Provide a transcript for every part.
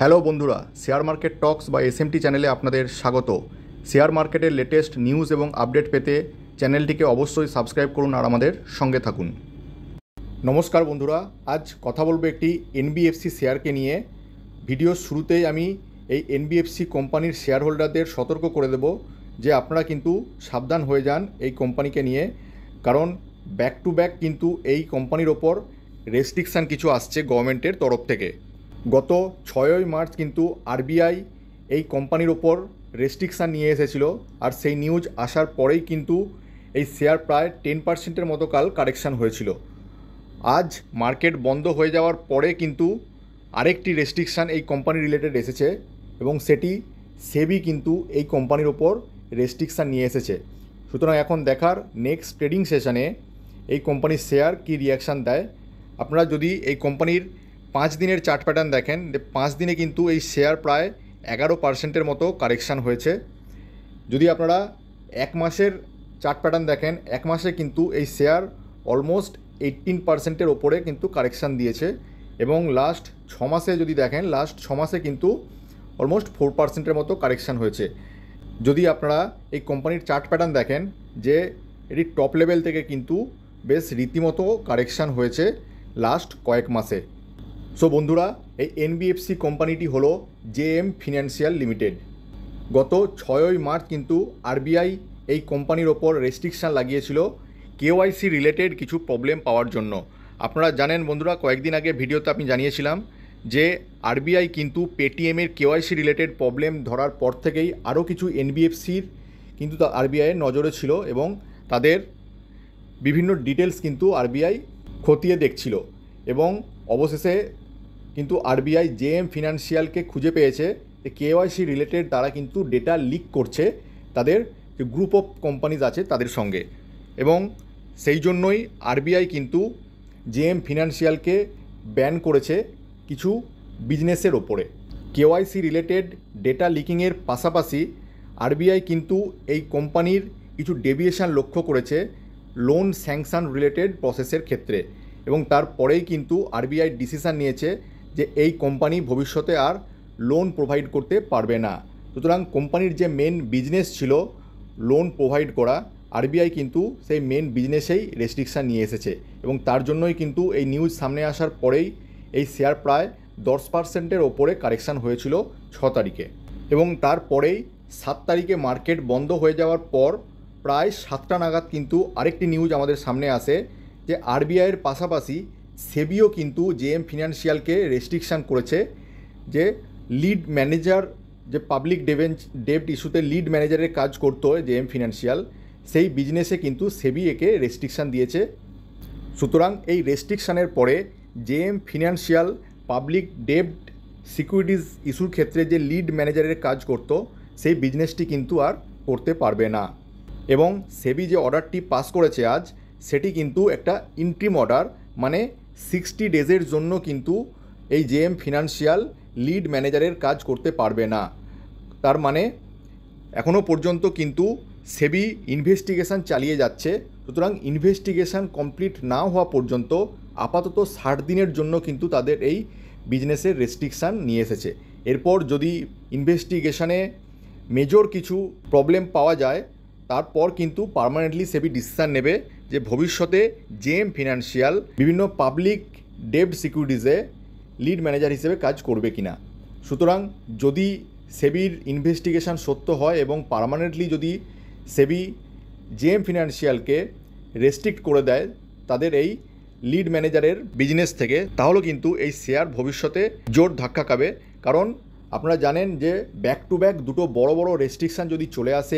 Hello বন্ধুরা, share market টক্স বা SMT চ্যানেলে আপনাদের স্বাগত। শেয়ার মার্কেটের লেটেস্ট নিউজ এবং আপডেট পেতে চ্যানেলটিকে অবশ্যই সাবস্ক্রাইব করুন আর আমাদের সঙ্গে থাকুন। নমস্কার বন্ধুরা, আজ কথা বলবো একটি এনবিএফসি শেয়ারকে নিয়ে। ভিডিওর শুরুতেই আমি এই এনবিএফসি কোম্পানির শেয়ার হোল্ডারদের সতর্ক করে দেব যে আপনারা কিন্তু সাবধান হয়ে যান এই কোম্পানিকে নিয়ে, কারণ ব্যাক টু ব্যাক কিন্তু এই কোম্পানির ওপর রেস্ট্রিকশান কিছু আসছে গভর্নমেন্টের তরফ থেকে। গত 6ই মার্চ কিন্তু আরবিআই এই কোম্পানির ওপর রেস্ট্রিকশান নিয়ে এসেছিল, আর সেই নিউজ আসার পরেই কিন্তু এই শেয়ার প্রায় 10%-এর মতো কাল কারেকশান হয়েছিল। আজ মার্কেট বন্ধ হয়ে যাওয়ার পরে কিন্তু আরেকটি রেস্ট্রিকশান এই কোম্পানি রিলেটেড এসেছে, এবং সেটি সেবি কিন্তু এই কোম্পানির ওপর রেস্ট্রিকশান নিয়ে এসেছে। সুতরাং এখন দেখার নেক্সট ট্রেডিং সেশনে এই কোম্পানির শেয়ার কী রিয়াকশান দেয়। আপনারা যদি এই কোম্পানির 5 দিনের চার্ট প্যাটার্ন দেখেন, 5 দিনে কিন্তু এই শেয়ার প্রায় 11%-এর মতো কারেকশান হয়েছে। যদি আপনারা 1 মাসের চার্ট প্যাটার্ন দেখেন, 1 মাসে কিন্তু এই শেয়ার অলমোস্ট 18%-এর ওপরে কিন্তু কারেকশান দিয়েছে, এবং লাস্ট 6 মাসে যদি দেখেন, লাস্ট 6 মাসে কিন্তু অলমোস্ট 4%-এর মতো কারেকশান হয়েছে। যদি আপনারা এই কোম্পানির চার্ট প্যাটার্ন দেখেন, যে এটি টপ লেভেল থেকে কিন্তু বেশ রীতিমতো কারেকশান হয়েছে লাস্ট কয়েক মাসে। সো বন্ধুরা, এই এনবিএফসি কোম্পানিটি হলো জেএম ফিনান্সিয়াল লিমিটেড। গত 6ই মার্চ কিন্তু আরবিআই এই কোম্পানির ওপর রেস্ট্রিকশান লাগিয়েছিল কেওয়াইসি রিলেটেড কিছু প্রবলেম পাওয়ার জন্য। আপনারা জানেন বন্ধুরা, কয়েকদিন আগে ভিডিওতে আমি জানিয়েছিলাম যে আরবিআই কিন্তু পেটিএমের কেওয়াইসি রিলেটেড প্রবলেম ধরার পর থেকেই আরও কিছু এনবিএফসির কিন্তু আরবিআইয়ের নজরে ছিল, এবং তাদের বিভিন্ন ডিটেলস কিন্তু আরবিআই খতিয়ে দেখছিল, এবং অবশেষে কিন্তু আরবিআই জেএম ফিনান্সিয়ালকে খুঁজে পেয়েছে যে কেওয়াইসি রিলেটেড তারা কিন্তু ডেটা লিক করছে তাদের যে গ্রুপ অফ কোম্পানিজ আছে তাদের সঙ্গে, এবং সেই জন্যই আরবিআই কিন্তু জেএম ফিনান্সিয়ালকে ব্যান করেছে কিছু বিজনেসের ওপরে। কেওয়াইসি রিলেটেড ডেটা লিকিংয়ের পাশাপাশি আরবিআই কিন্তু এই কোম্পানির কিছু ডেভিয়েশন লক্ষ্য করেছে লোন স্যাংশন রিলেটেড প্রসেসের ক্ষেত্রে, এবং তারপরেই কিন্তু আরবিআই ডিসিশান নিয়েছে যে এই কোম্পানি ভবিষ্যতে আর লোন প্রোভাইড করতে পারবে না। সুতরাং কোম্পানির যে মেন বিজনেস ছিল লোন প্রোভাইড করা, আরবিআই কিন্তু সেই মেন বিজনেসেই রেস্ট্রিকশান নিয়ে এসেছে, এবং তার জন্যই কিন্তু এই নিউজ সামনে আসার পরেই এই শেয়ার প্রায় 10%-এর ওপরে কারেকশান হয়েছিল 6 তারিখে, এবং তারপরেই 7 তারিখে মার্কেট বন্ধ হয়ে যাওয়ার পর প্রায় 7টা নাগাদ কিন্তু আরেকটি নিউজ আমাদের সামনে আসে যে আরবিআইয়ের পাশাপাশি সেবিও কিন্তু জেএম ফিনান্সিয়ালকে রেস্ট্রিকশান করেছে যে লিড ম্যানেজার, যে পাবলিক ডেব্ট ইস্যুতে লিড ম্যানেজারের কাজ করতো জেএম ফিনান্সিয়াল, সেই বিজনেসে কিন্তু সেবি একে রেস্ট্রিকশান দিয়েছে। সুতরাং এই রেস্ট্রিকশানের পরে জেএম ফিনান্সিয়াল পাবলিক ডেব্ট সিকিউরিটিজ ইস্যুর ক্ষেত্রে যে লিড ম্যানেজারের কাজ করতো সেই বিজনেসটি কিন্তু আর করতে পারবে না, এবং সেবি যে অর্ডারটি পাস করেছে আজ, সেটি কিন্তু একটা ইন্ট্রিম অর্ডার, মানে 60 ডেজের জন্য কিন্তু এই জেএম ফিনান্সিয়াল লিড ম্যানেজারের কাজ করতে পারবে না। তার মানে এখনও পর্যন্ত কিন্তু সেবি ইনভেস্টিগেশন চালিয়ে যাচ্ছে। সুতরাং ইনভেস্টিগেশন কমপ্লিট না হওয়া পর্যন্ত আপাতত 60 দিনের জন্য কিন্তু তাদের এই বিজনেসের রেস্ট্রিকশান নিয়ে এসেছে। এরপর যদি ইনভেস্টিগেশনে মেজর কিছু প্রবলেম পাওয়া যায়, তারপর কিন্তু পার্মানেন্টলি সেবি ডিসিশান নেবে যে ভবিষ্যতে জেএম ফিনান্সিয়াল বিভিন্ন পাবলিক ডেব্ট সিকিউরিটিজে লিড ম্যানেজার হিসেবে কাজ করবে কিনা। সুতরাং যদি সেবির ইনভেস্টিগেশন সত্য হয় এবং পার্মানেন্টলি যদি সেবি জেএম ফিনান্সিয়ালকে রেস্ট্রিক্ট করে দেয় তাদের এই লিড ম্যানেজারের বিজনেস থেকে, তাহলে কিন্তু এই শেয়ার ভবিষ্যতে জোর ধাক্কা খাবে। কারণ আপনারা জানেন যে ব্যাক টু ব্যাক দুটো বড় বড় রেস্ট্রিকশান যদি চলে আসে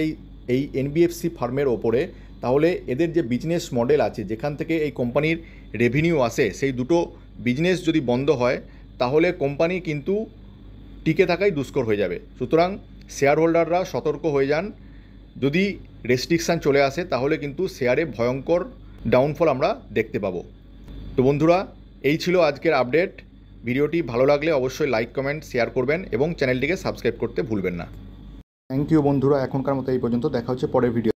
এই এনবিএফসি ফার্মের ওপরে, তাহলে এদের যে বিজনেস মডেল আছে, যেখান থেকে এই কোম্পানির রেভিনিউ আসে, সেই দুটো বিজনেস যদি বন্ধ হয় তাহলে কোম্পানি কিন্তু টিকে থাকাই দুষ্কর হয়ে যাবে। সুতরাং শেয়ার হোল্ডাররা সতর্ক হয়ে যান, যদি রেস্ট্রিকশান চলে আসে তাহলে কিন্তু শেয়ারে ভয়ঙ্কর ডাউনফল আমরা দেখতে পাবো। তো বন্ধুরা, এই ছিল আজকের আপডেট। ভিডিওটি ভালো লাগলে অবশ্যই লাইক, কমেন্ট, শেয়ার করবেন এবং চ্যানেলটিকে সাবস্ক্রাইব করতে ভুলবেন না। থ্যাংক ইউ বন্ধুরা, এখনকার মতো এই পর্যন্ত। দেখা হচ্ছে পরের ভিডিও।